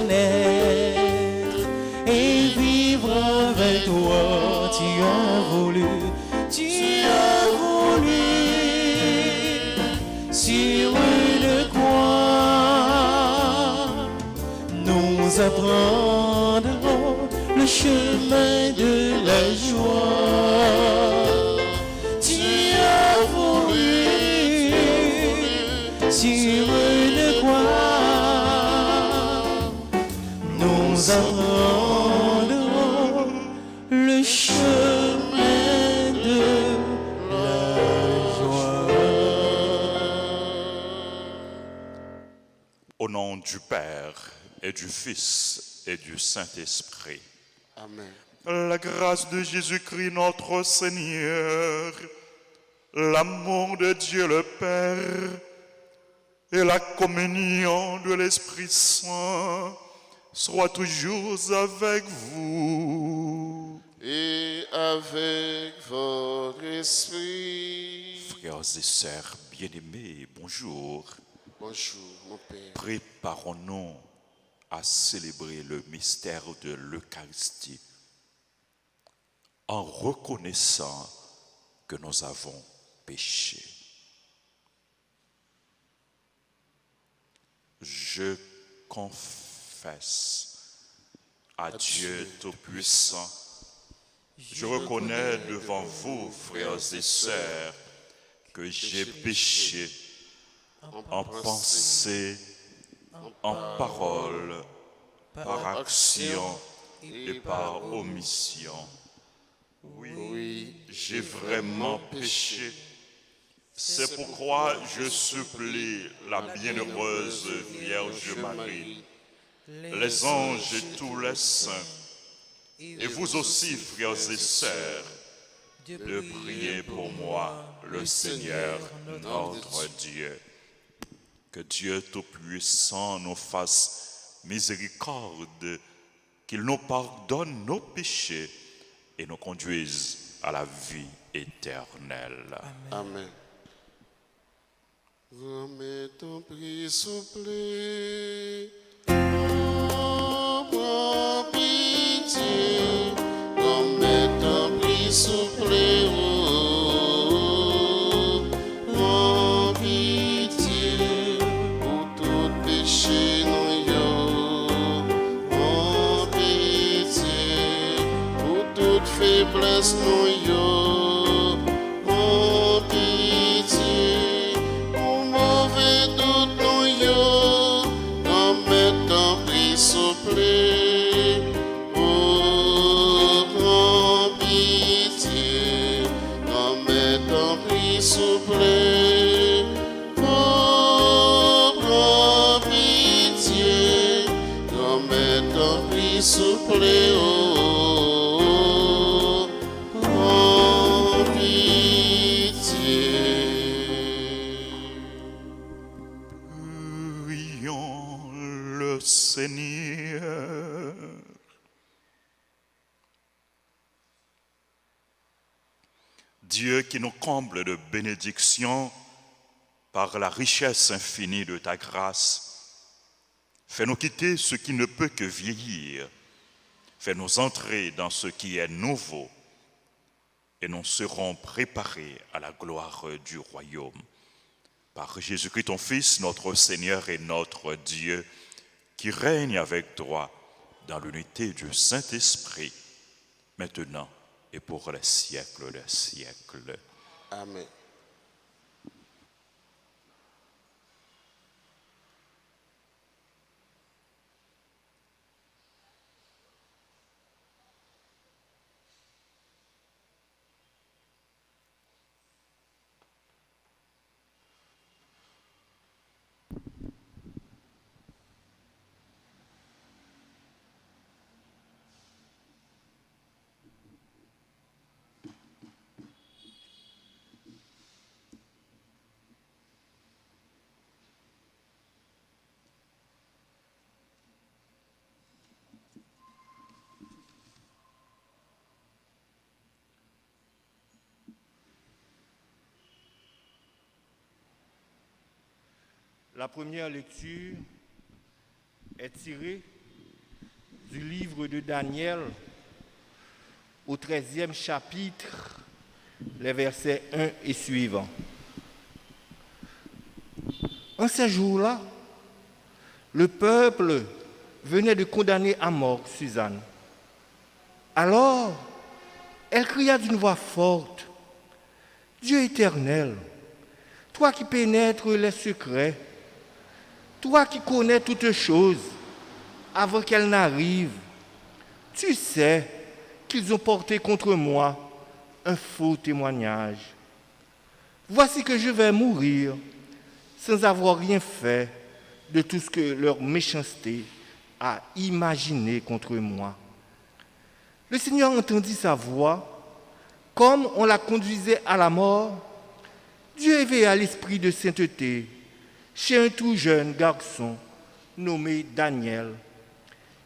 connaître et vivre avec toi. Tu as voulu sur une croix nous apprendrons le chemin de la joie. Tu as voulu sur une croix nous apprendrons le chemin de la joie. Au nom du Père et du Fils et du Saint-Esprit. Amen. La grâce de Jésus-Christ notre Seigneur, l'amour de Dieu le Père et la communion de l'Esprit Saint soient toujours avec vous. Et avec votre esprit. Frères et sœurs bien-aimés, bonjour. Bonjour, mon Père. Préparons-nous à célébrer le mystère de l'Eucharistie en reconnaissant que nous avons péché. Je confesse à Dieu Tout-Puissant, je reconnais devant vous, frères et sœurs, que j'ai péché en pensée, en parole, par action et par omission. Oui, j'ai vraiment péché. C'est pourquoi je supplie la bienheureuse Vierge Marie, les anges et tous les saints, et vous aussi, frères et sœurs, de prier pour moi, le Seigneur, notre Dieu. Que Dieu Tout-Puissant nous fasse miséricorde, qu'il nous pardonne nos péchés et nous conduise à la vie éternelle. Amen. Remets ton prix souple. Oh, prends pitié. Remets ton prix souple. Oh, prends pitié. Pour tout péché, nous yo. Prends pitié. Pour toute faiblesse, nous yo. Prends pitié. Pour mauvais doute, nous yo. Remets ton prix souple. Oh, prends pitié. Remets ton prix souple. Oh, prends pitié. Remets ton prix souple. Oh, prends pitié. Prions le Seigneur. Dieu qui nous comble de bénédictions par la richesse infinie de ta grâce, fais-nous quitter ce qui ne peut que vieillir, fais-nous entrer dans ce qui est nouveau, et nous serons préparés à la gloire du royaume. Par Jésus-Christ, ton Fils, notre Seigneur et notre Dieu, qui règne avec toi dans l'unité du Saint-Esprit, maintenant et pour les siècles des siècles. Amen. La première lecture est tirée du livre de Daniel, au 13e chapitre, les versets 1 et suivants. En ces jours-là, le peuple venait de condamner à mort Suzanne. Alors, elle cria d'une voix forte, « Dieu éternel, toi qui pénètres les secrets, toi qui connais toutes choses avant qu'elles n'arrivent, tu sais qu'ils ont porté contre moi un faux témoignage. Voici que je vais mourir sans avoir rien fait de tout ce que leur méchanceté a imaginé contre moi. » Le Seigneur entendit sa voix, comme on la conduisait à la mort. Dieu éveilla l'esprit de sainteté chez un tout jeune garçon nommé Daniel,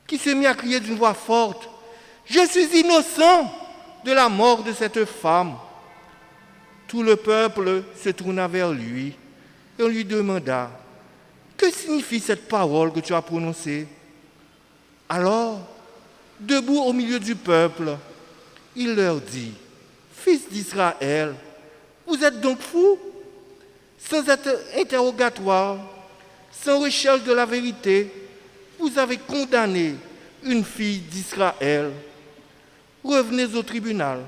qui se mit à crier d'une voix forte, « Je suis innocent de la mort de cette femme. » Tout le peuple se tourna vers lui et on lui demanda, « Que signifie cette parole que tu as prononcée ?» Alors, debout au milieu du peuple, il leur dit, « Fils d'Israël, vous êtes donc fous? Sans interrogatoire, sans recherche de la vérité, vous avez condamné une fille d'Israël. Revenez au tribunal,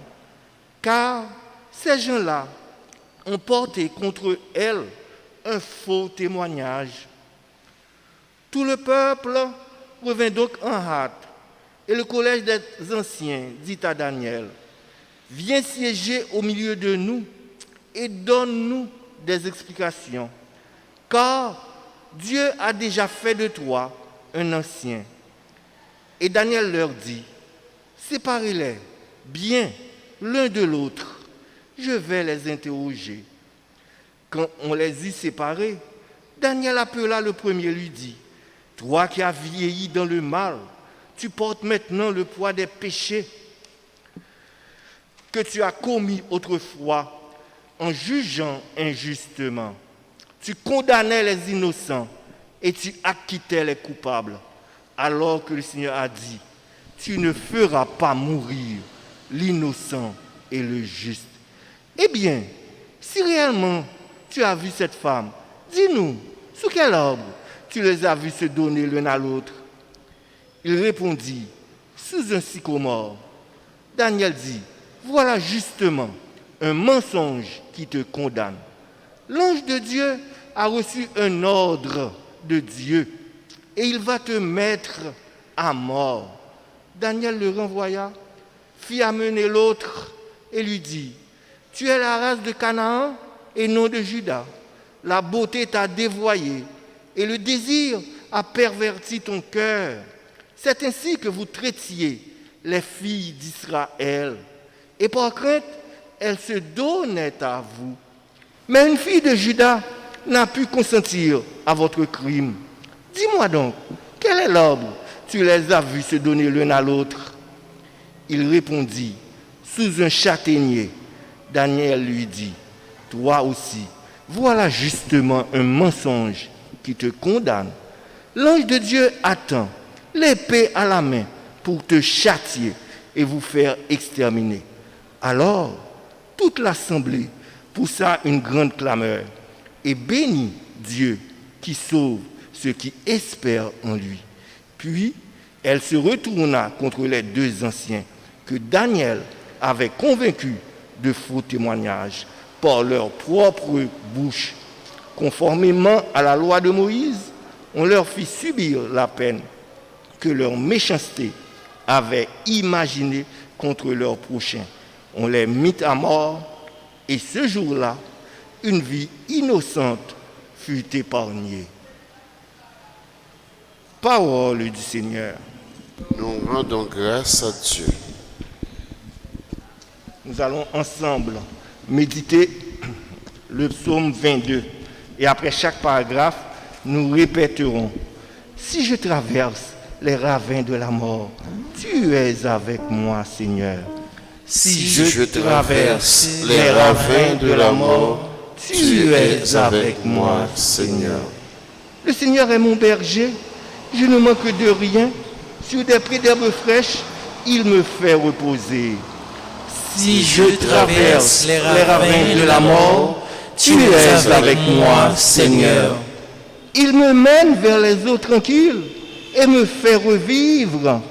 car ces gens-là ont porté contre elle un faux témoignage. » Tout le peuple revint donc en hâte, et le collège des anciens dit à Daniel, « Viens siéger au milieu de nous et donne-nous des explications, car Dieu a déjà fait de toi un ancien. » Et Daniel leur dit, « Séparez-les bien l'un de l'autre, je vais les interroger. » Quand on les eut séparés, Daniel appela le premier et lui dit, « Toi qui as vieilli dans le mal, tu portes maintenant le poids des péchés que tu as commis autrefois en jugeant injustement. Tu condamnais les innocents et tu acquittais les coupables, alors que le Seigneur a dit, tu ne feras pas mourir l'innocent et le juste. Eh bien, si réellement tu as vu cette femme, dis-nous, sous quel arbre tu les as vus se donner l'un à l'autre? » Il répondit, « Sous un sycomore. » Daniel dit, « Voilà justement un mensonge qui te condamne. L'ange de Dieu a reçu un ordre de Dieu et il va te mettre à mort. » Daniel le renvoya, fit amener l'autre et lui dit, « Tu es la race de Canaan et non de Juda. La beauté t'a dévoyé et le désir a perverti ton cœur. C'est ainsi que vous traitiez les filles d'Israël. Et par crainte, elles se donnaient à vous. Mais une fille de Juda n'a pu consentir à votre crime. Dis-moi donc, quel est l'arbre tu les as vus se donner l'un à l'autre? » Il répondit, « Sous un châtaignier. » Daniel lui dit, « Toi aussi, voilà justement un mensonge qui te condamne. L'ange de Dieu attend, l'épée à la main, pour te châtier et vous faire exterminer. » Alors, toute l'assemblée poussa une grande clameur et bénit Dieu qui sauve ceux qui espèrent en lui. Puis, elle se retourna contre les deux anciens que Daniel avait convaincus de faux témoignages par leur propre bouche. Conformément à la loi de Moïse, on leur fit subir la peine que leur méchanceté avait imaginée contre leur prochain. On les mit à mort et ce jour-là, une vie innocente fut épargnée. Parole du Seigneur. Nous rendons grâce à Dieu. Nous allons ensemble méditer le psaume 22. Et après chaque paragraphe, nous répéterons, « Si je traverse les ravins de la mort, tu es avec moi, Seigneur. Si je traverse les ravins de la mort, tu es avec moi, Seigneur. » Le Seigneur est mon berger, je ne manque de rien. Sur des prés d'herbes fraîches, il me fait reposer. Si je traverse les ravins de la mort, tu es avec moi, Seigneur. Il me mène vers les eaux tranquilles et me fait revivre.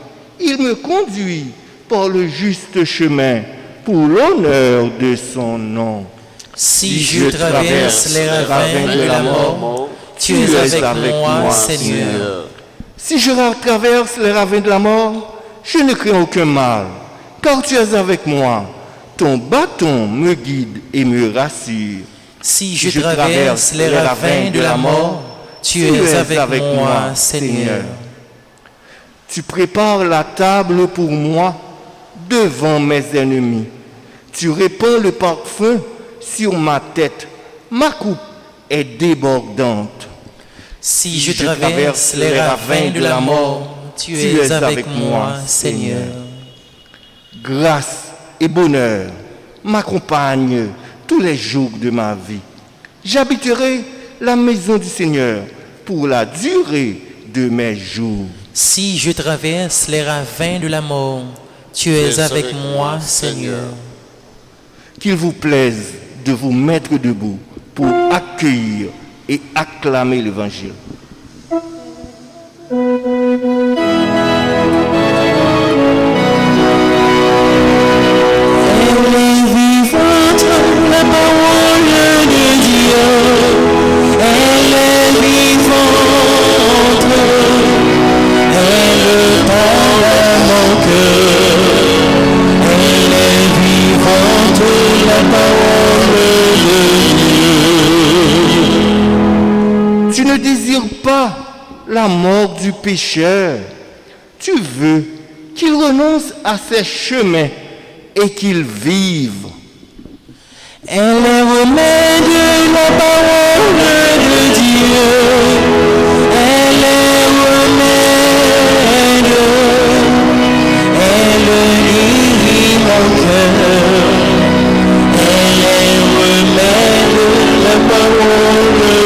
Il me conduit par le juste chemin pour l'honneur de son nom. Si je traverse les ravins de la mort, tu es avec moi, Seigneur. Si je traverse les ravins de la mort, je ne crains aucun mal, car tu es avec moi. Ton bâton me guide et me rassure. Si je traverse les ravins de la mort, tu es avec moi, Seigneur. Tu prépares la table pour moi devant mes ennemis. Tu répands le parfum sur ma tête. Ma coupe est débordante. Si je traverse les ravins de la mort, tu es avec moi, Seigneur. Grâce et bonheur m'accompagnent tous les jours de ma vie. J'habiterai la maison du Seigneur pour la durée de mes jours. Si je traverse les ravins de la mort, tu es avec moi, Seigneur. Qu'il vous plaise de vous mettre debout pour accueillir et acclamer l'Évangile. Tu ne désires pas la mort du pécheur. Tu veux qu'il renonce à ses chemins et qu'il vive. Elle est remède de la parole de Dieu. Elle est remède. Elle guérit mon cœur. Elle est remède de la parole de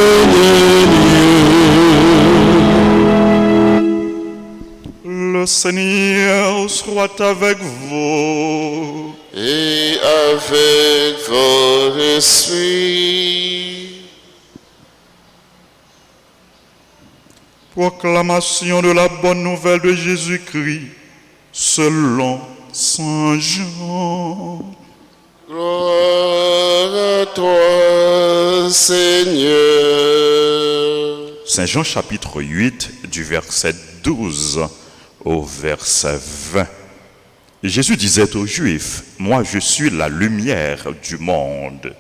Dieu. Le Seigneur soit avec vous. Et avec votre esprit. Proclamation de la bonne nouvelle de Jésus-Christ selon Saint Jean. Gloire à toi, Seigneur. Saint Jean chapitre 8 du verset 12 au verset 20. Jésus disait aux Juifs, « Moi je suis la lumière du monde.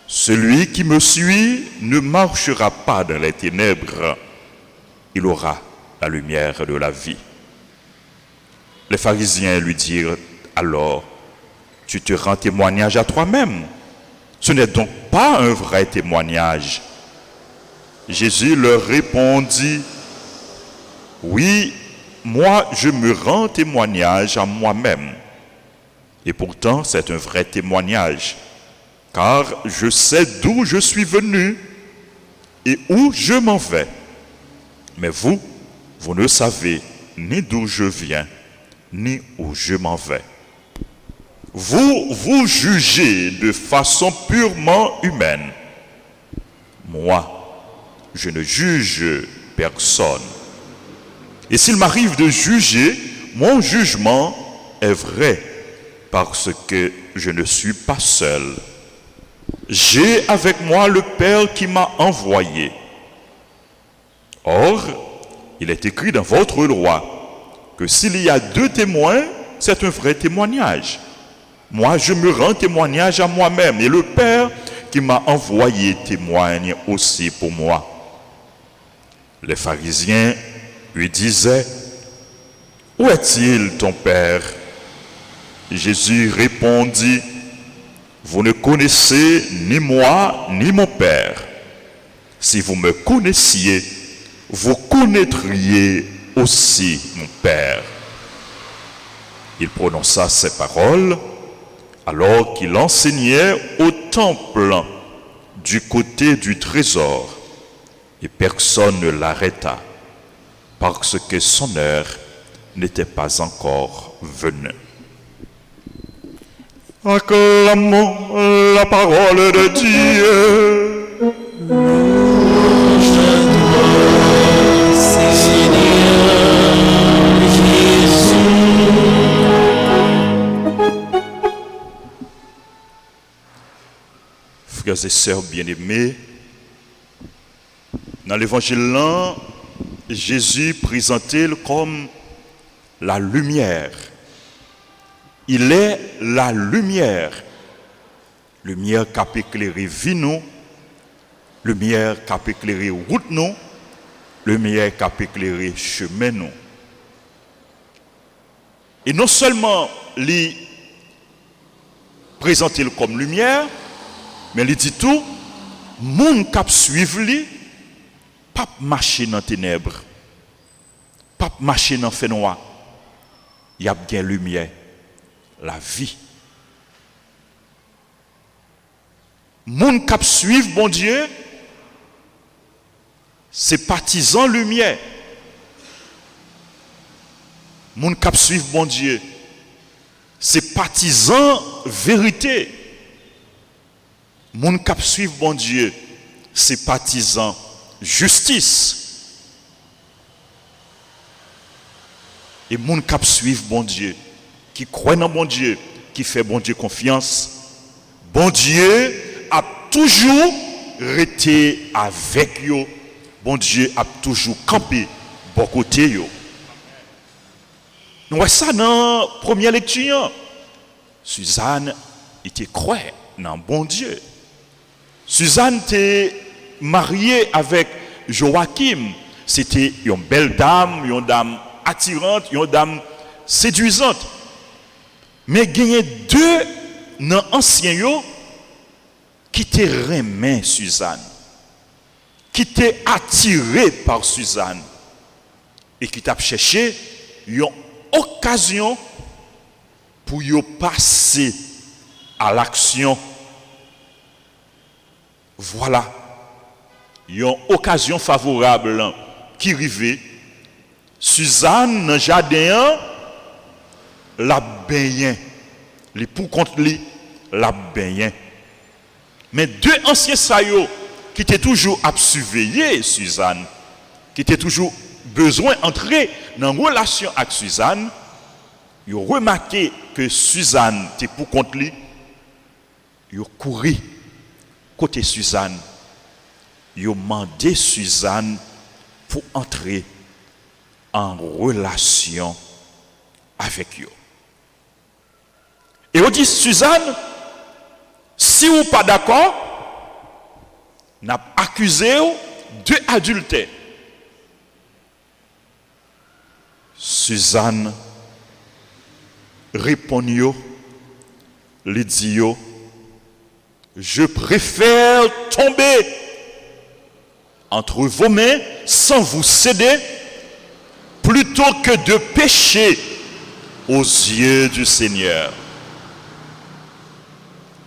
Celui qui me suit ne marchera pas dans les ténèbres, il aura la lumière de la vie. » Les pharisiens lui dirent alors, « Tu te rends témoignage à toi-même. Ce n'est donc pas un vrai témoignage. » Jésus leur répondit, « Oui, moi, je me rends témoignage à moi-même. Et pourtant, c'est un vrai témoignage, car je sais d'où je suis venu et où je m'en vais. Mais vous, vous ne savez ni d'où je viens, ni où je m'en vais. Vous, vous jugez de façon purement humaine. Moi, je ne juge personne. Et s'il m'arrive de juger, mon jugement est vrai, parce que je ne suis pas seul. J'ai avec moi le Père qui m'a envoyé. Or, il est écrit dans votre loi que s'il y a deux témoins, c'est un vrai témoignage. Moi, je me rends témoignage à moi-même, et le Père qui m'a envoyé témoigne aussi pour moi. Les pharisiens lui disait, « Où est-il ton Père ?» Jésus répondit, « Vous ne connaissez ni moi ni mon Père. Si vous me connaissiez, vous connaîtriez aussi mon Père. » Il prononça ces paroles alors qu'il enseignait au temple du côté du trésor, et personne ne l'arrêta, parce que son heure n'était pas encore venu. Acclamons la parole de Dieu. Frères et sœurs bien-aimés, dans l'évangile là, Jésus présentait comme la lumière. Il est la lumière. Lumière qui peut éclairer vie nous, lumière qui peut éclairer route nous, lumière qui peut éclairer chemin nous. Et non seulement il présente comme lumière, mais il dit tout, monde qui suivre lui, pas marcher dans les ténèbres, pas marcher dans le fait noir. Il y a bien lumière, la vie. Monde qui suivre bon Dieu, c'est partisan lumière. Monde qui suivre bon Dieu, c'est partisan vérité. Moun kap suivre bon Dieu, c'est partisan justice. Et moun kap suivre bon Dieu, qui croit dans bon Dieu, qui fait bon Dieu confiance, bon Dieu a toujours été avec yo. Bon Dieu a toujours campé bon côté yo. Nous voyons ça dans la première lecture. Suzanne était croyante dans bon Dieu. Suzanne était mariée avec Joachim. C'était une belle dame, une dame attirante, une dame séduisante. Mais il y a deux dans l'ancien qui étaient remis Suzanne, qui étaient attirés par Suzanne et qui t'a cherché une occasion pour y passer à l'action. Voilà, il y a une occasion favorable qui arrivait. Suzanne, dans le jardin, la baigne. Les pour contre lui, la baigne. Mais deux anciens saillots qui étaient toujours à surveiller Suzanne, qui étaient toujours besoin d'entrer dans une relation avec Suzanne, ils ont remarqué que Suzanne était pour contre lui, ils ont couru côté Suzanne, ils ont demandé Suzanne pour entrer en relation avec eux. Et on dit, Suzanne, si vous n'êtes pas d'accord, nous avons accusé de adultère. Suzanne répond, lui dit, je préfère tomber entre vos mains sans vous céder plutôt que de pécher aux yeux du Seigneur.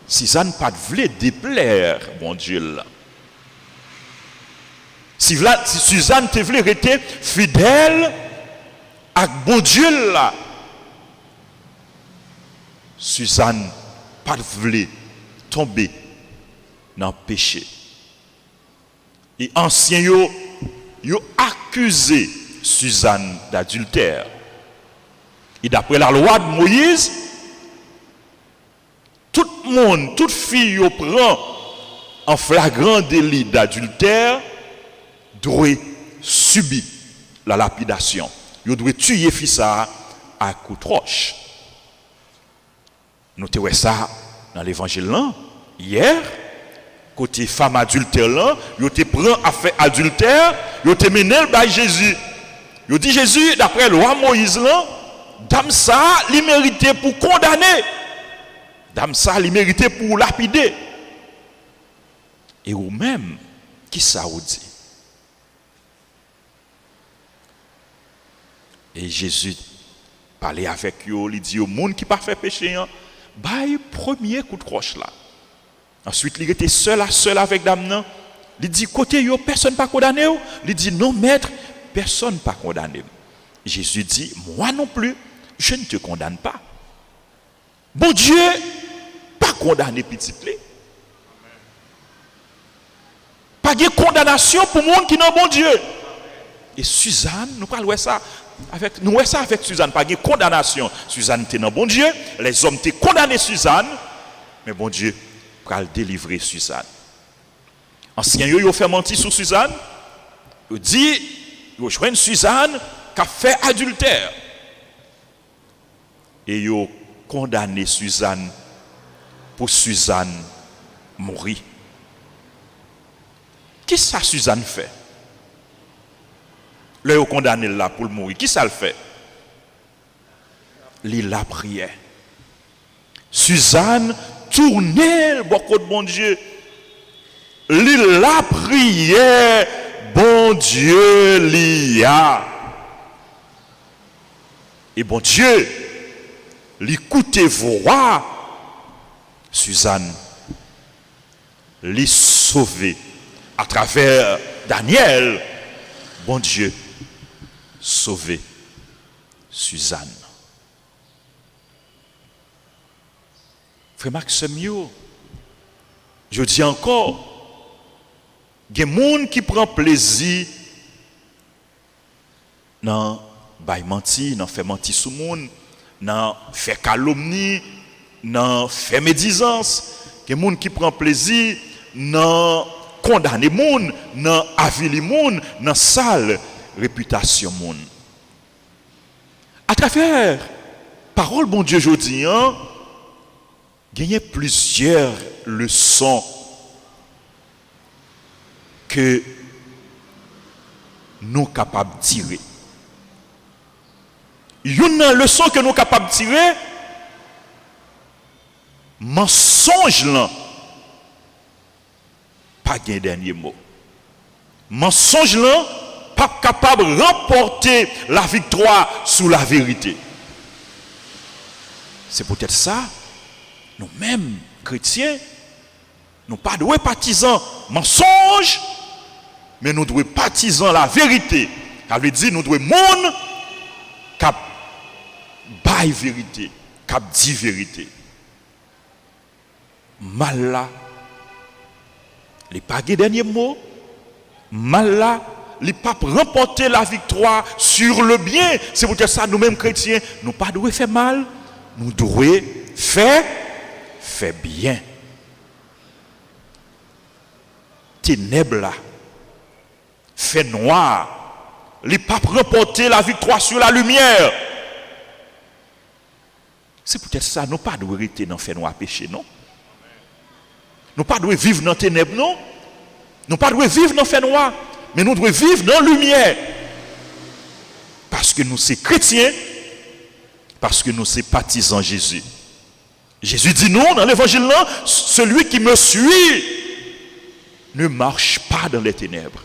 Suzanne pas voulait déplaire, mon Dieu là. Si Suzanne te voulait rester fidèle à bon Dieu là, Suzanne pas voulait tomber dans le péché. Et anciens yo accusé Suzanne d'adultère. Et d'après la loi de Moïse, tout le monde, toute fille qui prend en flagrant délit d'adultère doit subir la lapidation. Il doit tuer fils à coup de roche. Nous avons ça dans l'évangile là, hier, côté femme adultère là, ils te prend à faire adultère, ils te mené par Jésus. Ils dit Jésus, d'après la loi Moïse là, dame ça, il méritait pour condamner. Dame ça, il méritait pour lapider. Et ou même, qui ça vous dit? Et Jésus parlait avec eux, il dit au monde qui n'a pas fait péché, bail premier coup de croche là. Ensuite, il était seul avec dame. Il dit côté yo, personne pas condamné. Il dit non maître, personne pas condamné. Jésus dit, moi non plus, je ne te condamne pas. Bon Dieu, pas condamné petit lé. Pas de condamnation pour monde qui n'a bon Dieu. Et Suzanne, nous parlons ça avec Suzanne, pas de condamnation. Suzanne était dans bon Dieu, les hommes étaient condamnés Suzanne, mais bon Dieu pour délivrer Suzanne. Ancien yo fait mentir sur Suzanne, il dit, yo joint Suzanne qui a fait adultère. Et yo condamné Suzanne pour Suzanne mourir. Qu'est-ce que ça Suzanne fait? Le yo condamné là pour mourir. Qui ça le fait? Il la prière. Suzanne tournait le beaucoup de bon Dieu. Il la prière, bon Dieu l'ia. Et bon Dieu, l'écoutez voix, Suzanne, les sauver à travers Daniel, bon Dieu, sauver Suzanne. Frère Maxime, je dis encore, il y a des gens qui prennent plaisir dans le mentir, dans faire mentir sur le monde, dans faire calomnie, dans faire médisance. Il y a des gens qui prennent plaisir dans condamner les gens, dans aviler les gens, dans sale réputation des gens. À travers parole bon Dieu aujourd'hui, il y a plusieurs leçons que nous sommes capables de tirer. Une leçon que nous sommes capables de tirer, mensonge là, pas un dernier mot. Mensonge là, pas capable de remporter la victoire sur la vérité. C'est peut-être ça, nous-mêmes, chrétiens, nous ne sommes pas partisans mensonge, mais nous devons partisans la vérité. Ça veut dire nous devons monde qui baille vérité, qui dit vérité. Mal là, les pas de dernier mot, mal là, les pas remporter la victoire sur le bien. C'est pour ça nous-mêmes chrétiens, nous ne devons pas faire mal, nous devons faire bien. Ténèbres là, fait noir, les papes remporter la victoire sur la lumière. C'est peut-être ça, nous pas devons rester dans fait noir péché, non? Nous pas devons vivre dans ténèbres, non? Nous pas devons vivre dans fait noir, mais nous devons vivre dans la lumière. Parce que nous sommes chrétiens, parce que nous sommes partisans Jésus. Jésus dit non, dans l'évangile, non, celui qui me suit ne marche pas dans les ténèbres.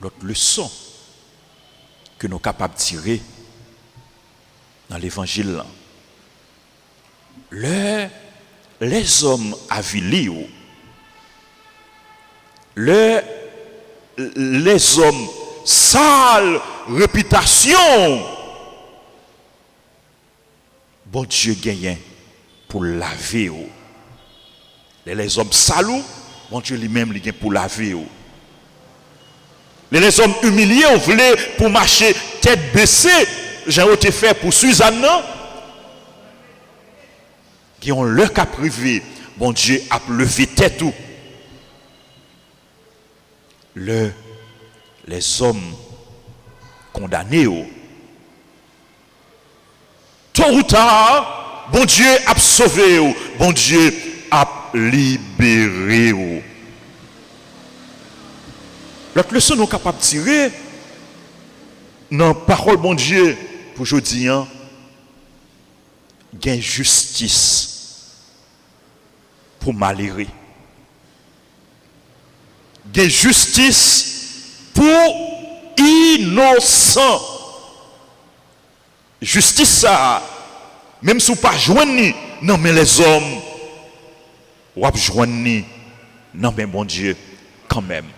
L'autre leçon que nous sommes capables de tirer dans l'évangile, les hommes avilis, les hommes sales réputation, bon Dieu gagne pour laver. Les hommes salauds, bon Dieu lui-même il gagne pour laver. Les hommes humiliés, on voulait pour marcher tête baissée, j'ai été fait pour Suzanne, qui ont leur cas privé, bon Dieu a levé tête tout. Les hommes condamnés, tôt ou tard, bon Dieu a sauvé, bon Dieu a libéré. L'autre leçon nous sommes capables de tirer dans la parole bon Dieu pour aujourd'hui, il y a justice pour malheureux. Il y a justice pour innocent. Justice ça, même si vous ne pas joindre, non mais les hommes, vous joindre, non mais bon Dieu, quand même.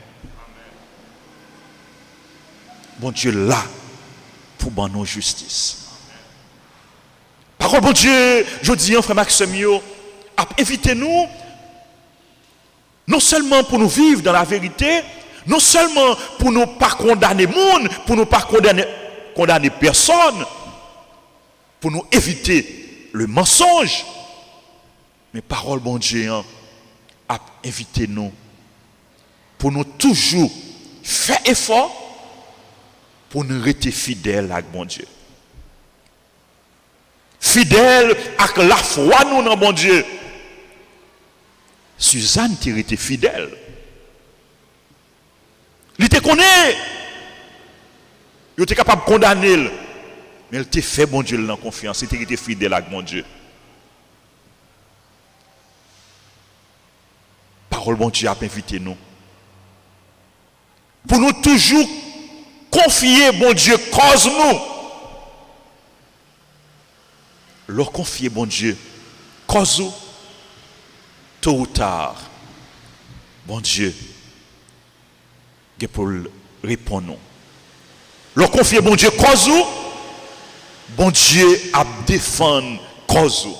bon Dieu là pour ban nos justice. Parole bon Dieu, je dis frère Maxime a évité nous non seulement pour nous vivre dans la vérité, non seulement pour nous pas condamner monde, pour nous pas condamner personne, pour nous éviter le mensonge, mais parole bon Dieu a invité nous pour nous toujours faire effort pour nous rester fidèles à bon Dieu. Fidèles à la foi nous dans bon Dieu. Suzanne était fidèle. Il était connaît. Il était capable de condamner. Mais il était fait bon Dieu dans confiance. Il était fidèle à bon Dieu. Parole bon Dieu a invité nous. Pour nous toujours confier bon Dieu cause nous. Leur confier bon Dieu cause nous. Tôt ou tard, bon Dieu, pour répondre nous. Leur confier bon Dieu cause nous. Bon Dieu a défendre cause nous.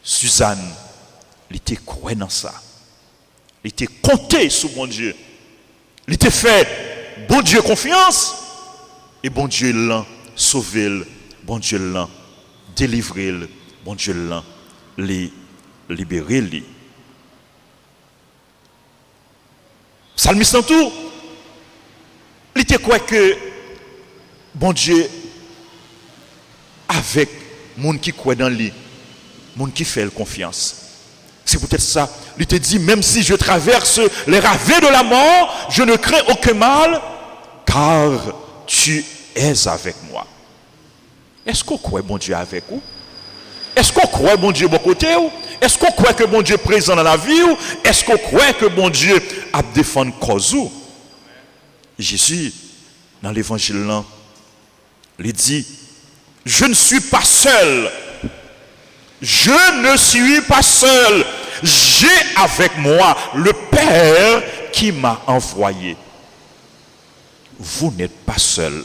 Suzanne, il était croyant dans ça. Il était compté sur bon Dieu. Il était fait bon Dieu confiance. Et bon Dieu l'a sauvé, bon Dieu l'a délivré, bon Dieu l'a libéré. Psalmiste en tout, il était quoi que bon Dieu avec monde qui croit dans lui, monde qui fait confiance. C'est peut-être ça. Il te dit, même si je traverse les ravins de la mort, je ne crains aucun mal, car tu es avec moi. Est-ce qu'on croit bon Dieu avec vous? Est-ce qu'on croit bon Dieu bon côté ou? Est-ce qu'on croit que bon Dieu est présent dans la vie ou? Est-ce qu'on croit que bon Dieu a défendu cause ou? Jésus, dans l'évangile là, il dit, je ne suis pas seul. Je ne suis pas seul. J'ai avec moi le Père qui m'a envoyé. Vous n'êtes pas seul.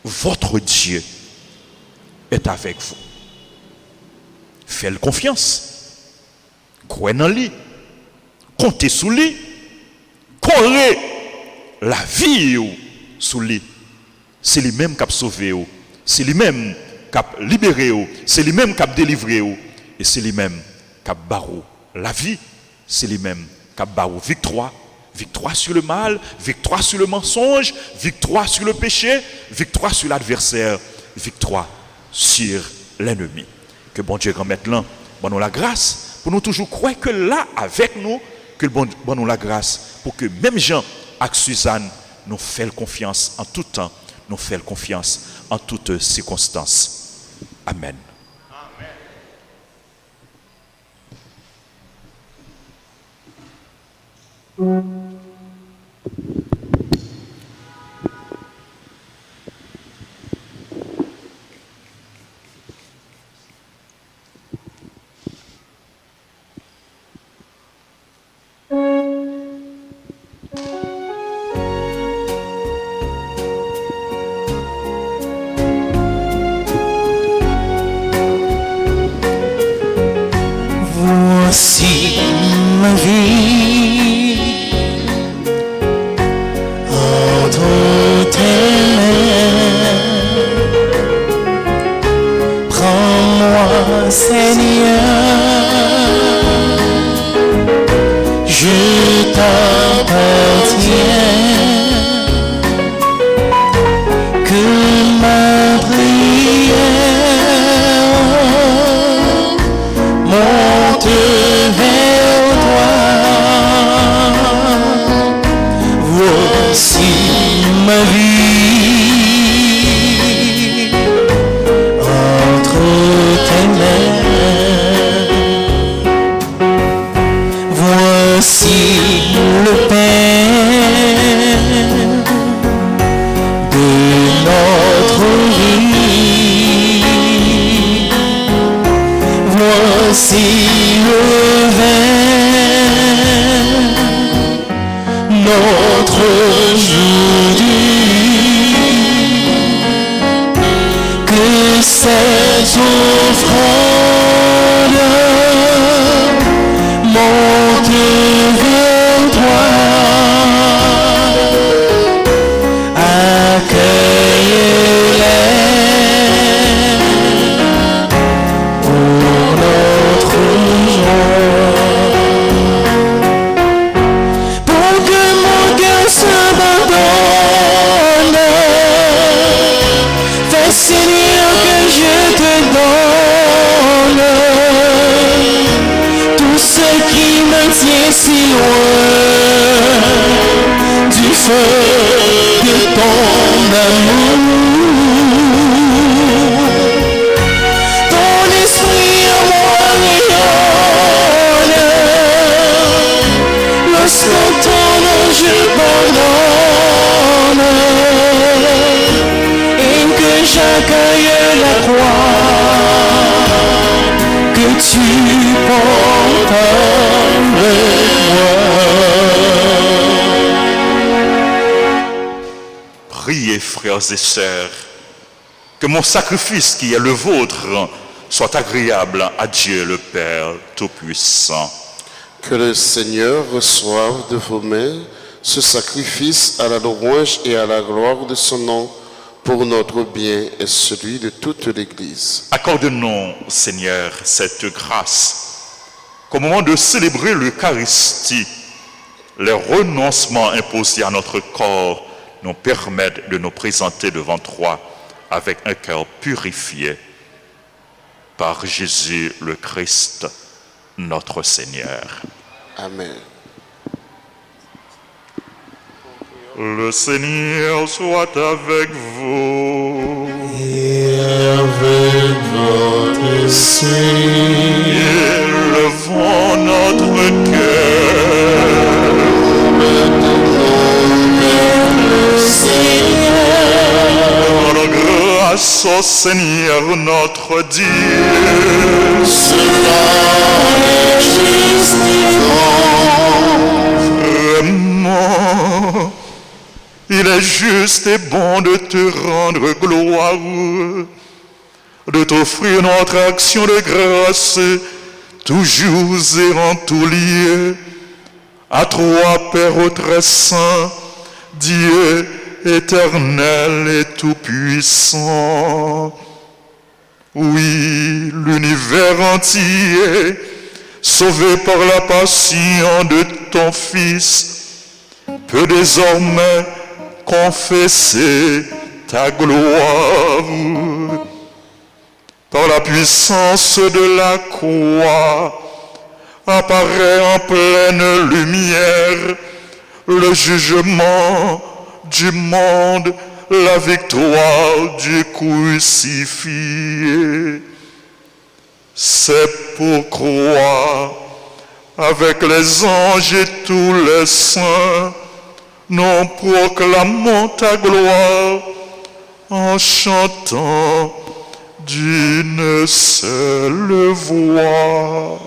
Votre Dieu est avec vous. Faites confiance. Croyez en lui. Comptez sur lui. Correz la vie sous lui. C'est lui-même qui a sauvé. C'est lui-même qui a libéré. C'est lui-même qui a délivré. Et c'est lui-même qui a barré la vie. C'est lui-même qui a barré victoire. Victoire sur le mal, victoire sur le mensonge, victoire sur le péché, victoire sur l'adversaire, victoire sur l'ennemi. Que bon Dieu remette là, bon nous la grâce, pour nous toujours croire que là avec nous, que bon nous la grâce, pour que même Jean avec Suzanne nous fassent confiance en tout temps, nous fassent confiance en toutes circonstances. Amen. Voici ma vie entre tes mains. Prends-moi, Seigneur, je t'appartiens. Que ma prière monte vers toi. Voici ma vie entre tes mains. Voici le Père de notre vie. Voici le vin, notre aujourd'hui, que ces offrandes montent vers toi. Seigneur, que je te donne tout ce qui me tient si loin du feu de ton amour. Ton esprit en moi rayonne lorsque ton nom je pardonne. J'accueille la croix que tu portes avec moi. Priez, frères et sœurs, que mon sacrifice qui est le vôtre soit agréable à Dieu le Père Tout-Puissant. Que le Seigneur reçoive de vos mains ce sacrifice à la louange et à la gloire de son nom, pour notre bien et celui de toute l'Église. Accorde-nous, Seigneur, cette grâce, qu'au moment de célébrer l'Eucharistie, les renoncements imposés à notre corps nous permettent de nous présenter devant toi avec un cœur purifié par Jésus le Christ, notre Seigneur. Amen. Le Seigneur soit avec vous. Et avec votre esprit. Élevons notre cœur. Rendons grâce au Seigneur notre Dieu. Cela est justifiant. Vraiment, il est juste et bon de te rendre gloire, de t'offrir notre action de grâce, toujours et en tout lieu, à toi, Père très saint, Dieu éternel et tout-puissant. Oui, l'univers entier, sauvé par la passion de ton Fils, peut désormais confesser ta gloire. Par la puissance de la croix, apparaît en pleine lumière le jugement du monde, la victoire du crucifié. C'est pourquoi, avec les anges et tous les saints, nous proclamons ta gloire en chantant d'une seule voix.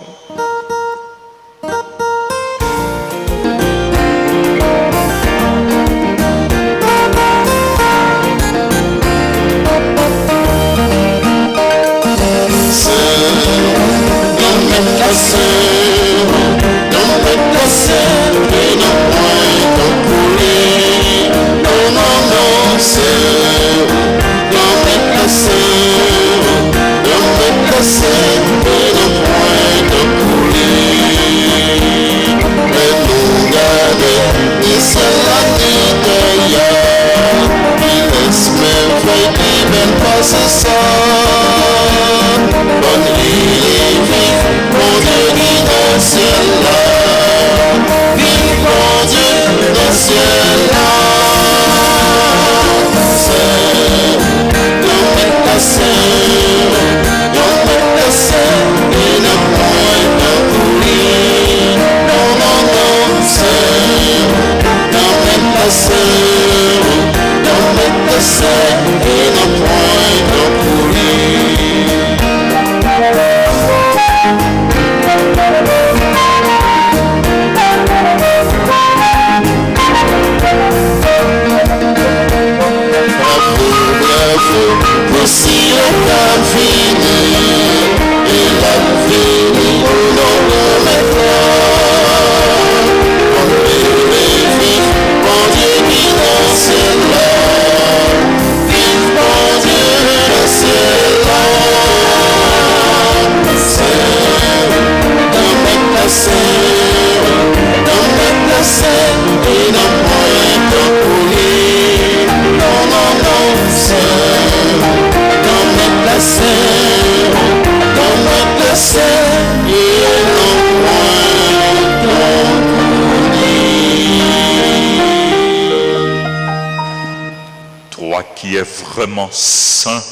toi qui es vraiment saint,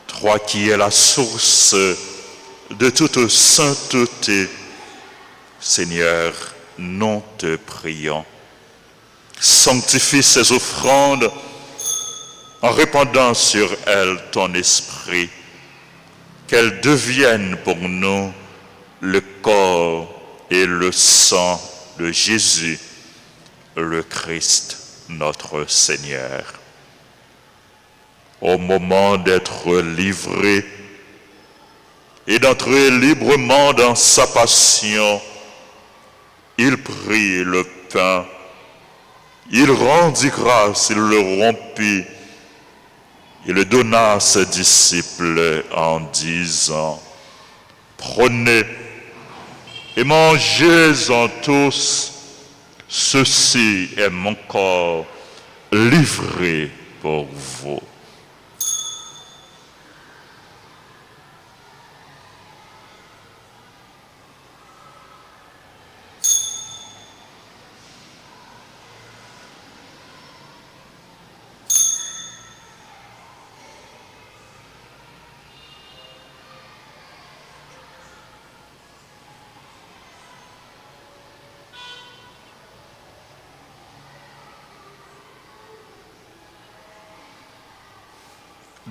toi qui es la source de toute sainteté, Seigneur, nous te prions. Sanctifie ces offrandes en répandant sur elles ton esprit, qu'elles deviennent pour nous le corps et le sang de Jésus, le Christ, notre Seigneur. Au moment d'être livré et d'entrer librement dans sa passion, il prit le pain, il rendit grâce, il le rompit, il le donna à ses disciples en disant, « Prenez et mangez-en tous, ceci est mon corps livré pour vous. »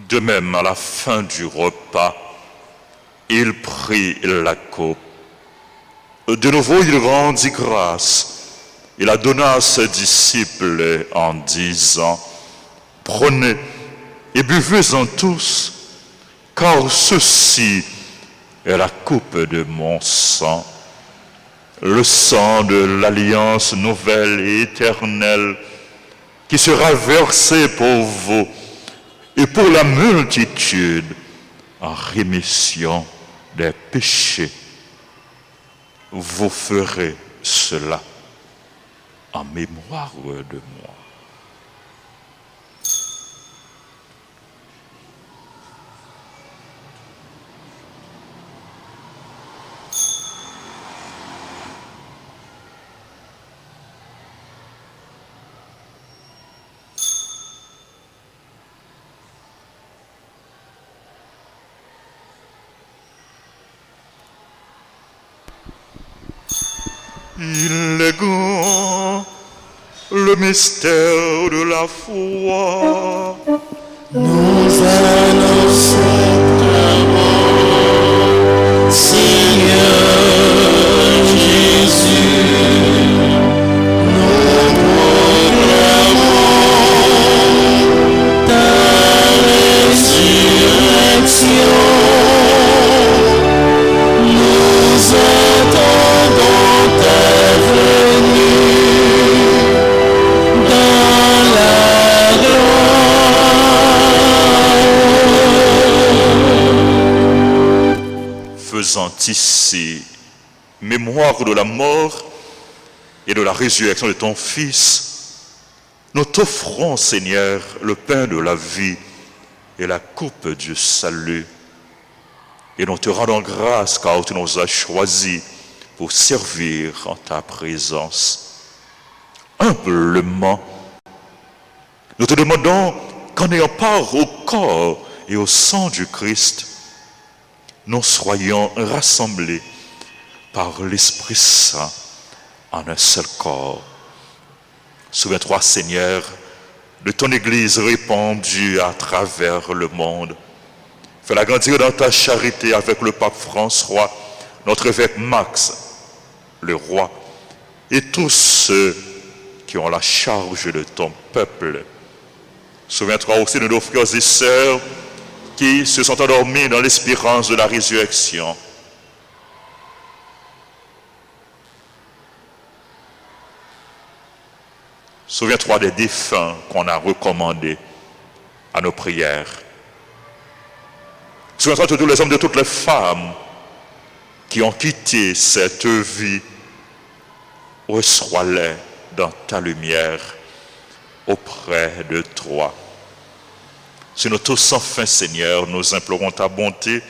De même, à la fin du repas, il prit la coupe. De nouveau, il rendit grâce. Il la donna à ses disciples en disant, « Prenez et buvez-en tous, car ceci est la coupe de mon sang, le sang de l'alliance nouvelle et éternelle qui sera versé pour vous et pour la multitude en rémission des péchés. Vous ferez cela en mémoire de moi. » Il est grand, le mystère de la foi. Nous annonçons ta mort, Seigneur Jésus. Nous proclamons ta résurrection. Nous attendons ta venue dans la gloire. Faisant ici mémoire de la mort et de la résurrection de ton Fils, nous t'offrons, Seigneur, le pain de la vie et la coupe du salut. Et nous te rendons grâce car tu nous as choisis pour servir en ta présence. Humblement, nous te demandons qu'en ayant part au corps et au sang du Christ, nous soyons rassemblés par l'Esprit Saint en un seul corps. Souviens-toi, Seigneur, de ton Église répandue à travers le monde. Fais-la grandir dans ta charité avec le pape François, notre évêque Max, le roi, et tous ceux qui ont la charge de ton peuple. Souviens-toi aussi de nos frères et sœurs qui se sont endormis dans l'espérance de la résurrection. Souviens-toi des défunts qu'on a recommandés à nos prières. Souviens-toi de tous les hommes, de toutes les femmes qui ont quitté cette vie. Reçois-les dans ta lumière auprès de toi. Sur nous tous sans fin, Seigneur, nous implorons ta bonté,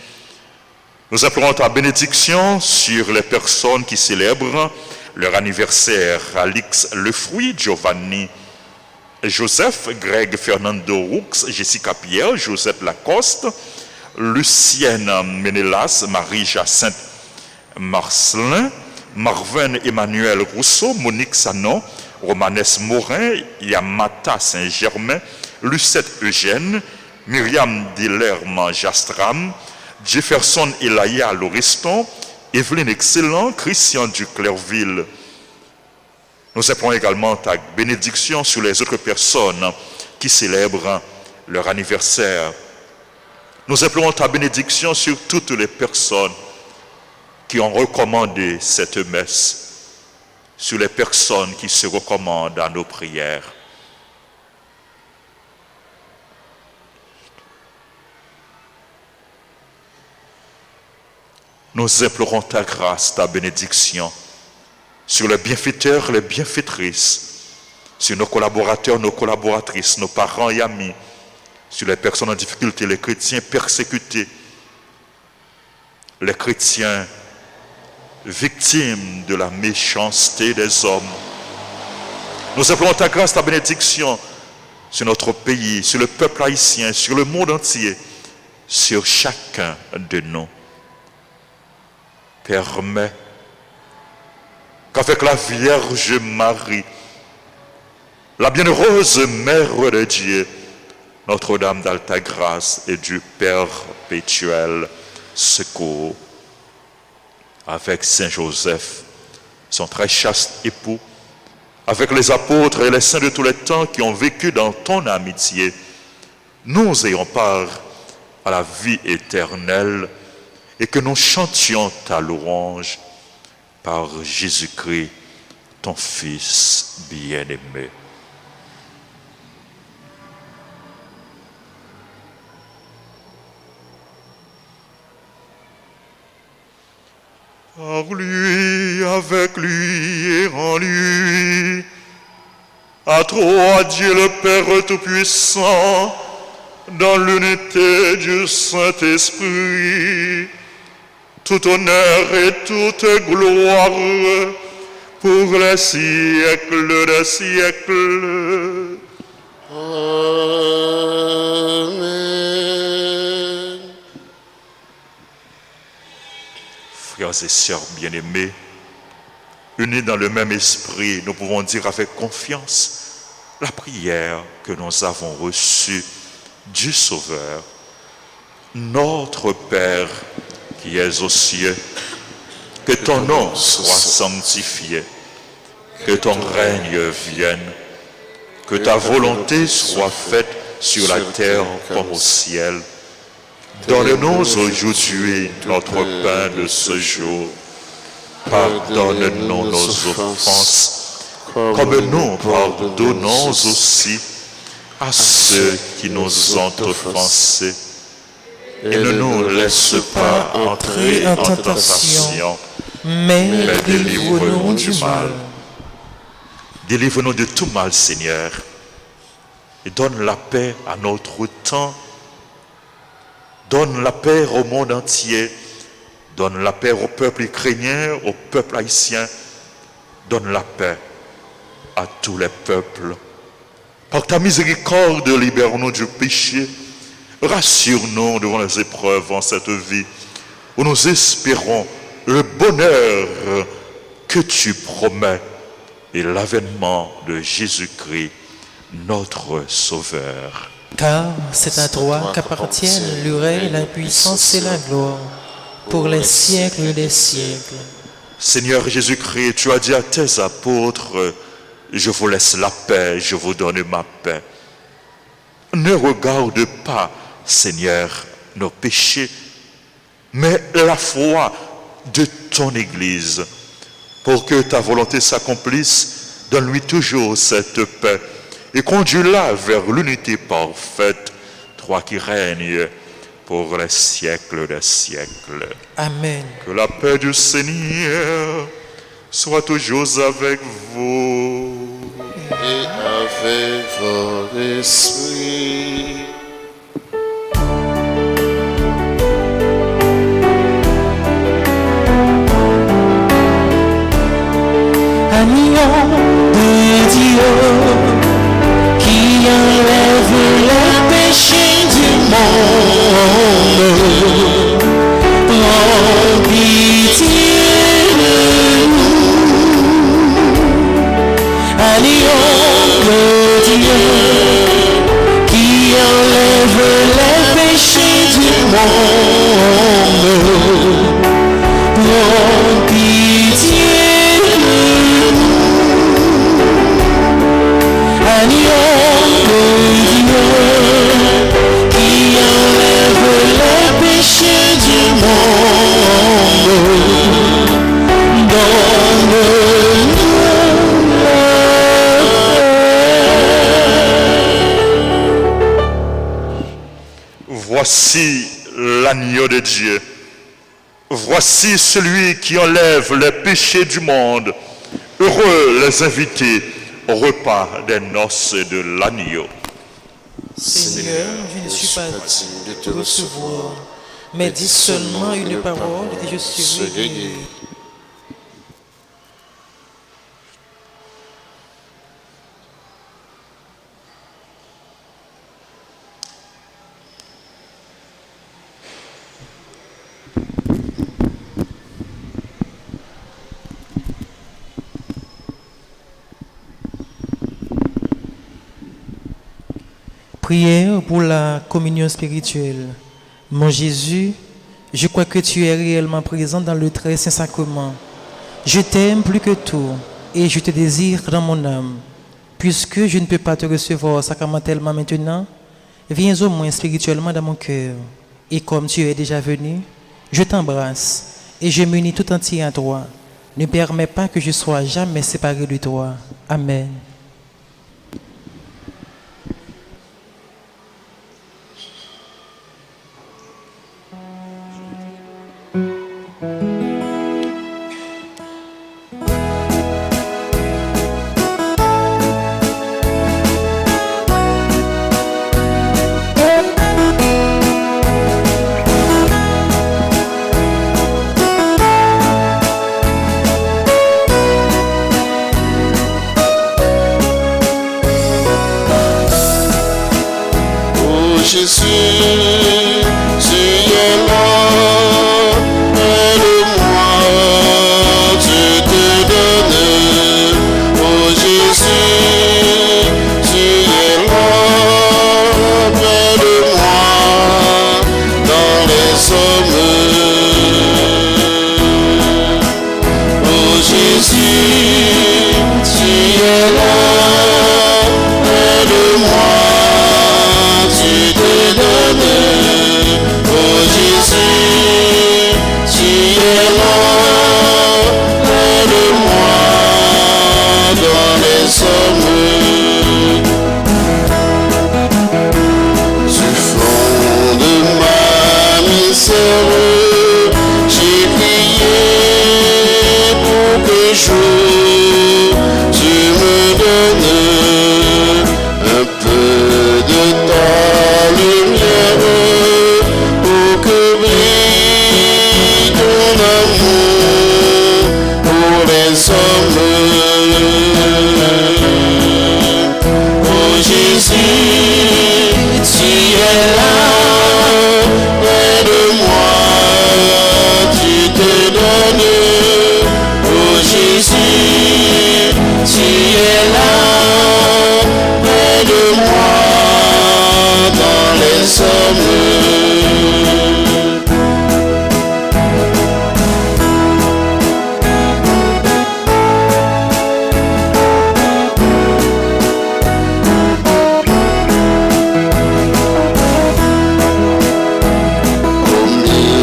nous implorons ta bénédiction sur les personnes qui célèbrent leur anniversaire, Alix Lefruit, Giovanni, Joseph, Greg Fernando Roux, Jessica Pierre, Joseph Lacoste, Lucienne Ménélas, Marie-Jacinthe Marcelin, Marvin Emmanuel Rousseau, Monique Sanon, Romanès Morin, Yamata Saint-Germain, Lucette Eugène, Myriam Delerme Jastram, Jefferson Elaya Lauriston, Evelyne Excellent, Christian Duclerville. Nous implorons également ta bénédiction sur les autres personnes qui célèbrent leur anniversaire. Nous implorons ta bénédiction sur toutes les personnes qui ont recommandé cette messe, sur les personnes qui se recommandent à nos prières. Nous implorons ta grâce, ta bénédiction sur les bienfaiteurs, les bienfaitrices, sur nos collaborateurs, nos collaboratrices, nos parents et amis, sur les personnes en difficulté, les chrétiens persécutés, les chrétiens victimes de la méchanceté des hommes. Nous implorons ta grâce, ta bénédiction sur notre pays, sur le peuple haïtien, sur le monde entier, sur chacun de nous. Permets qu'avec la Vierge Marie, la bienheureuse Mère de Dieu, Notre-Dame d'Alta Grâce et du perpétuel secours, avec Saint Joseph, son très chaste époux, avec les apôtres et les saints de tous les temps qui ont vécu dans ton amitié, nous ayons part à la vie éternelle et que nous chantions ta louange par Jésus-Christ, ton Fils bien-aimé. Par lui, avec lui et en lui, à toi Dieu le Père Tout-Puissant, dans l'unité du Saint-Esprit, tout honneur et toute gloire pour les siècles des siècles. Amen. Frères et sœurs bien-aimés, unis dans le même esprit, nous pouvons dire avec confiance la prière que nous avons reçue du Sauveur. Notre Père qui es aux cieux, que ton nom soit sanctifié, que ton règne vienne, que ta volonté soit faite sur la terre comme au ciel. Donne-nous aujourd'hui notre pain de ce jour. Pardonne-nous nos offenses, comme nous pardonnons aussi à ceux qui nous ont offensés. Et ne nous laisse pas entrer en tentation, mais délivre-nous du mal. Délivre-nous de tout mal, Seigneur, et donne la paix à notre temps. Donne la paix au monde entier. Donne la paix au peuple ukrainien, au peuple haïtien. Donne la paix à tous les peuples. Par ta miséricorde, libère-nous du péché. Rassure-nous devant les épreuves en cette vie, où nous espérons le bonheur que tu promets et l'avènement de Jésus-Christ, notre Sauveur. Car c'est à toi qu'appartiennent le règne, la puissance et la gloire, pour les siècles des siècles. Seigneur Jésus-Christ, tu as dit à tes apôtres, je vous laisse la paix, je vous donne ma paix. Ne regarde pas, Seigneur, nos péchés, mais la foi de ton Église. Pour que ta volonté s'accomplisse, donne-lui toujours cette paix et conduis-la vers l'unité parfaite, toi qui règnes pour les siècles des siècles. Amen. Que la paix du Seigneur soit toujours avec vous. Et avec votre esprit. Agneau de Dieu qui monde. Prends pitié de nous. Agneau de Dieu, qui enlève les péchés du monde, donne-nous la paix. Voici l'agneau de Dieu. Voici celui qui enlève les péchés du monde. Heureux les invités au repas des noces de l'agneau. Seigneur, je ne suis pas digne de te recevoir, mais dis seulement une parole et je serai guéri. Prière pour la communion spirituelle. Mon Jésus, je crois que tu es réellement présent dans le très saint sacrement. Je t'aime plus que tout et je te désire dans mon âme. Puisque je ne peux pas te recevoir sacramentellement maintenant, viens au moins spirituellement dans mon cœur. Et comme tu es déjà venu, je t'embrasse et je m'unis tout entier à toi. Ne permets pas que je sois jamais séparé de toi. Amen. Jésus, tu es là, aide-moi, tu te donnes. Oh Jésus, tu es là, aide-moi dans les hommes. Oh Jésus, tu es là, aide-moi. Tu te donnes, oh Jésus, tu es là, aide-moi dans les hommes. Du fond de ma misère, j'ai prié pour que tu me donnes un peu de ta lumière pour que brille ton amour pour les hommes. Oh Jésus, tu es là, aide-moi, tu te donnes. Oh Jésus, tu es là, aide-moi dans les hommes. Au milieu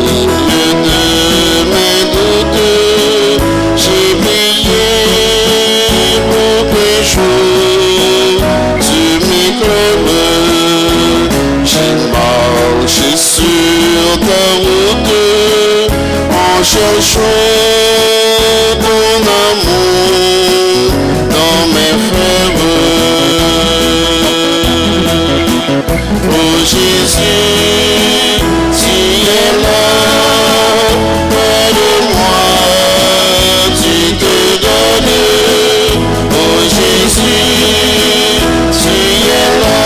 de mes doutes, j'ai prié pour que tu m'éclaires. J'ai marché sur ta route en cherchant ton amour dans mes frères. Oh Jésus, tu es là, aide-moi, tu te donnes. Oh Jésus, tu es là,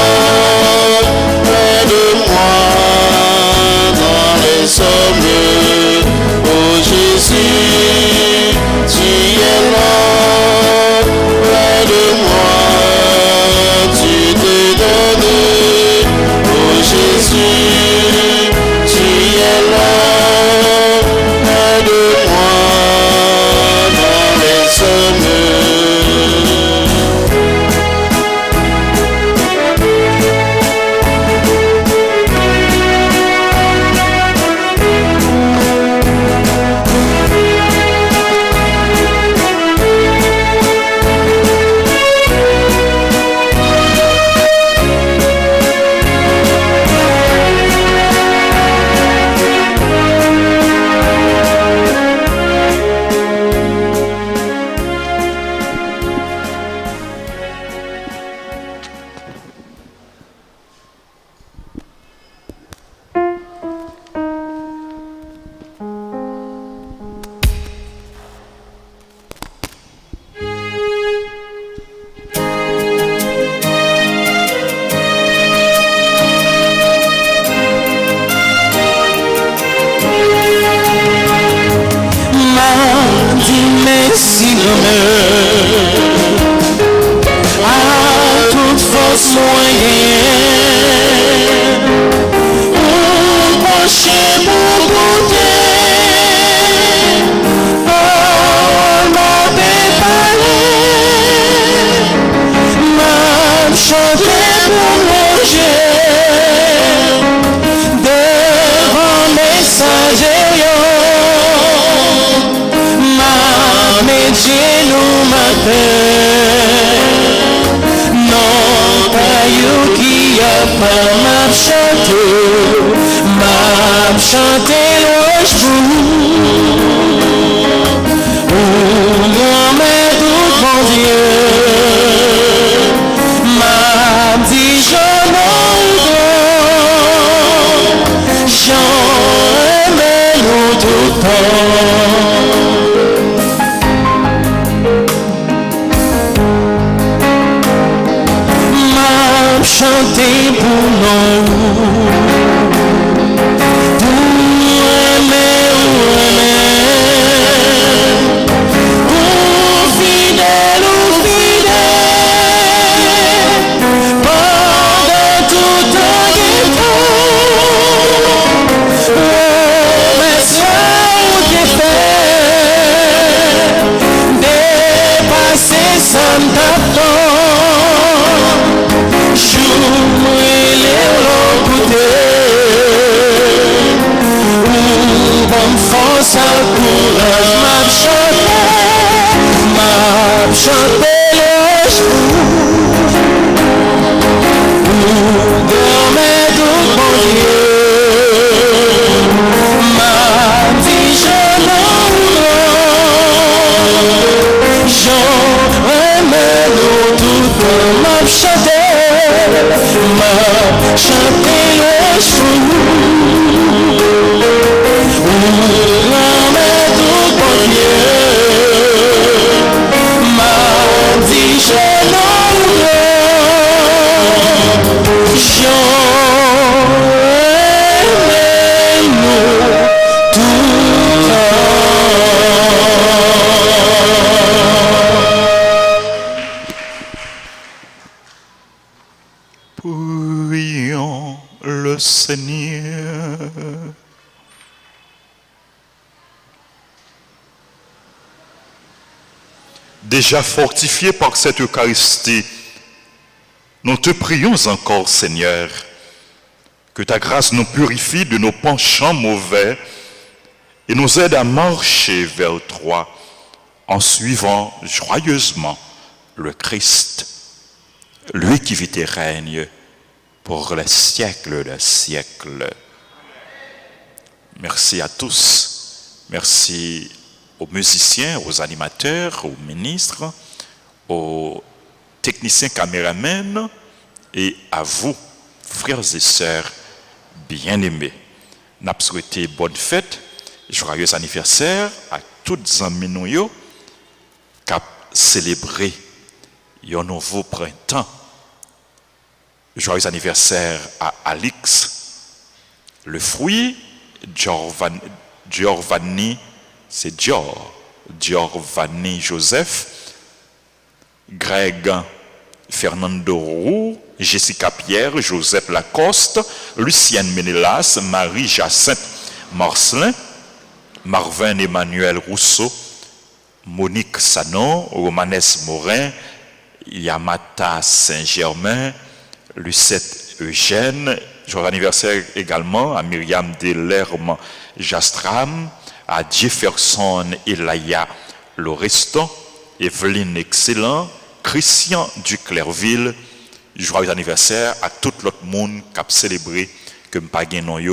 aide-moi dans les hommes. Oh Jésus, tu es là, aide-moi, tu te donnes. Oh Jésus, plus moyen. Ou pencher pour goûter. Parole m'a préparé. M'a chanté pour manger. Devant messager. Dieu nous m'appelle. Non, pas you qui a pas m'a chanté l'ouche pour mon maître tout mon Dieu. M'a dit je m'en j'en aimais nous tout le temps. Chanter pour nous, pour aimer, pour fidèle ou fidèle, pendant tout temps qu'il faut, mais ça ou défait, dépasser sans t'attendre. Force à courage, m'a chanté le jour. Dormez tout mon Dieu. M'a dit je n'en remets nous tout m'a chanté le jour. Prions le Seigneur. Déjà fortifiés par cette Eucharistie, nous te prions encore, Seigneur, que ta grâce nous purifie de nos penchants mauvais et nous aide à marcher vers toi en suivant joyeusement le Christ, lui qui vit et règne pour les siècles des siècles. Merci à tous. Merci aux musiciens, aux animateurs, aux ministres, aux techniciens caméramens et à vous, frères et sœurs bien-aimés. Nous avons souhaité bonne fête, joyeux anniversaire à toutes les amis nous qui ont célébré un nouveau printemps. Joyeux anniversaire à Alix, le fruit, Giovanni, c'est Giovanni Joseph, Greg Fernando Roux, Jessica Pierre, Joseph Lacoste, Lucienne Ménélas, Marie-Jacinthe Marcelin, Marvin Emmanuel Rousseau, Monique Sanon, Romanès Morin, Yamata Saint-Germain, Lucette Eugène. Joyeux anniversaire également à Myriam Delerme Jastram, à Jefferson Elaya Loreston, Evelyne Excellent, Christian Duclerville. Joyeux anniversaire à tout l'autre monde qui a célébré que nous pas gagné.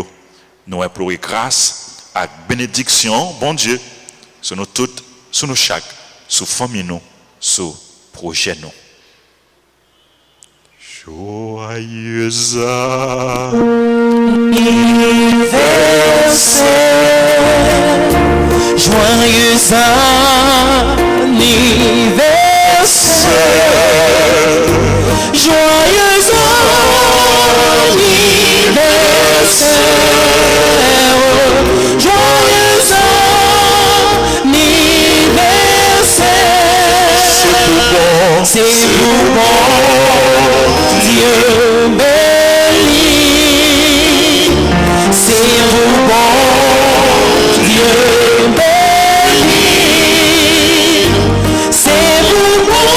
Nous implorons grâce à bénédiction, bon Dieu, sur nous toutes, sur nous chaque, sur famille nous, sur projet nous. Joyeux anniversaire, joyeux anniversaire, joyeux anniversaire, joyeux anniversaire, c'est pour bon Dieu. Dieu béni, c'est vous bon Dieu béni, c'est vous bon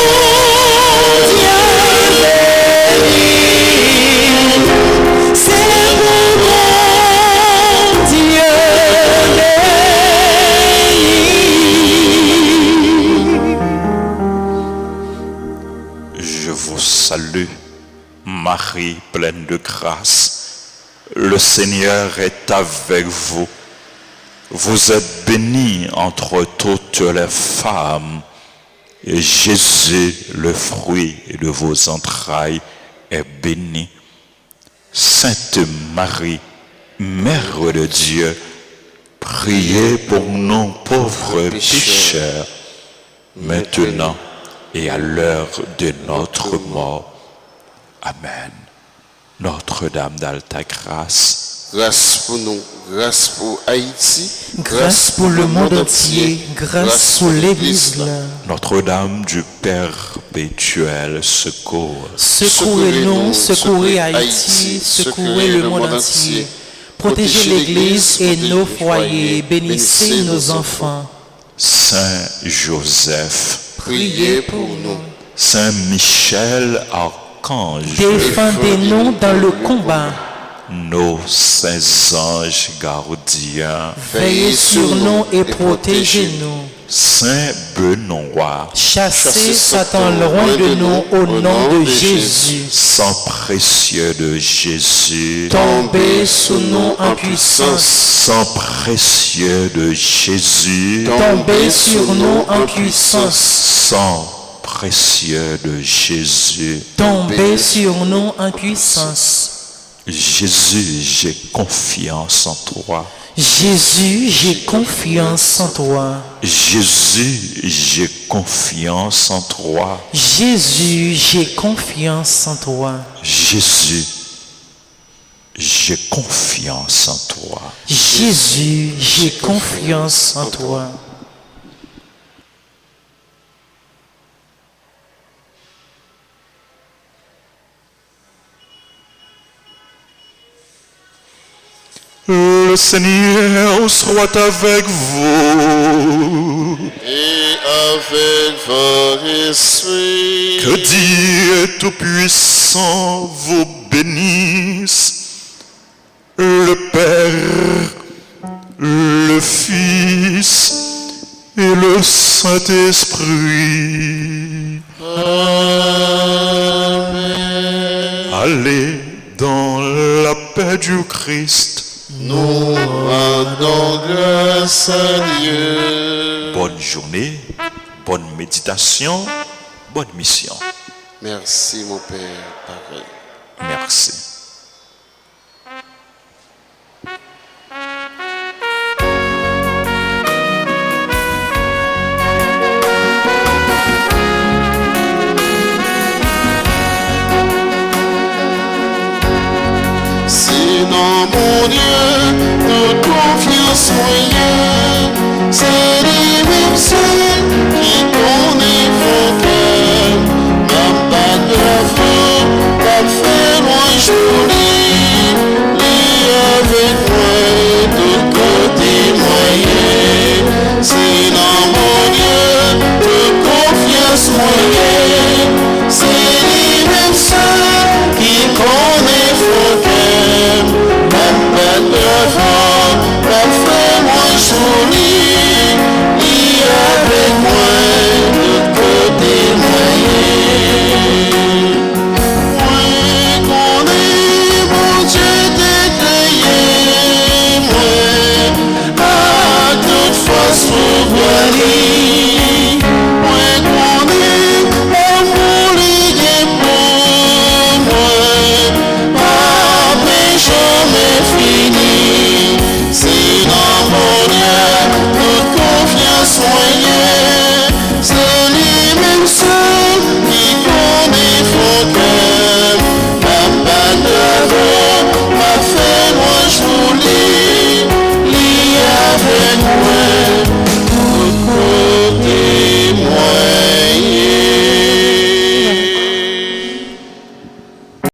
Dieu béni, c'est vous bon Dieu béni. Je vous salue, Marie pleine de grâce. Le Seigneur est avec vous. Vous êtes bénie entre toutes les femmes. Et Jésus, le fruit de vos entrailles, est béni. Sainte Marie, Mère de Dieu, priez pour nous pauvres pécheurs, maintenant et à l'heure de notre mort. Amen. Notre-Dame d'Alta Grâce, Grâce pour nous, grâce pour Haïti, Grâce pour le monde entier, grâce pour l'Église. Notre-Dame du Perpétuel secours, Secourez-nous, secourez Haïti, secourez le monde entier. Protégez l'Église et nos foyers, bénissez nos enfants. Saint Joseph, priez pour nous. Saint Michel, Archange, Défendez-nous dans le combat. nos saints anges gardiens, Veillez sur nous et protégez-nous. Saint Benoît, Chassez Satan loin de nous au nom de Jésus. sang précieux de Jésus, Tombez sous nous en puissance. sang précieux de Jésus, Tombez sur nous en puissance. sang précieux de Jésus. Tombez sur nous en puissance. Jésus, j'ai confiance en toi. Jésus, j'ai confiance en toi. Jésus, j'ai confiance en toi. Jésus, j'ai confiance en toi. Jésus, j'ai confiance en toi. Jésus, j'ai confiance en toi. Le Seigneur soit avec vous. Et avec votre esprit, Que Dieu Tout-Puissant vous bénisse, le Père, le Fils et le Saint-Esprit. Amen. Allez dans la paix du Christ. Nous rendons grâce à Dieu. Bonne journée, bonne méditation, bonne mission. Merci mon Père, pareil. Merci. Sinon mon Dieu, notre confiance moyenne, c'est lui-même seul.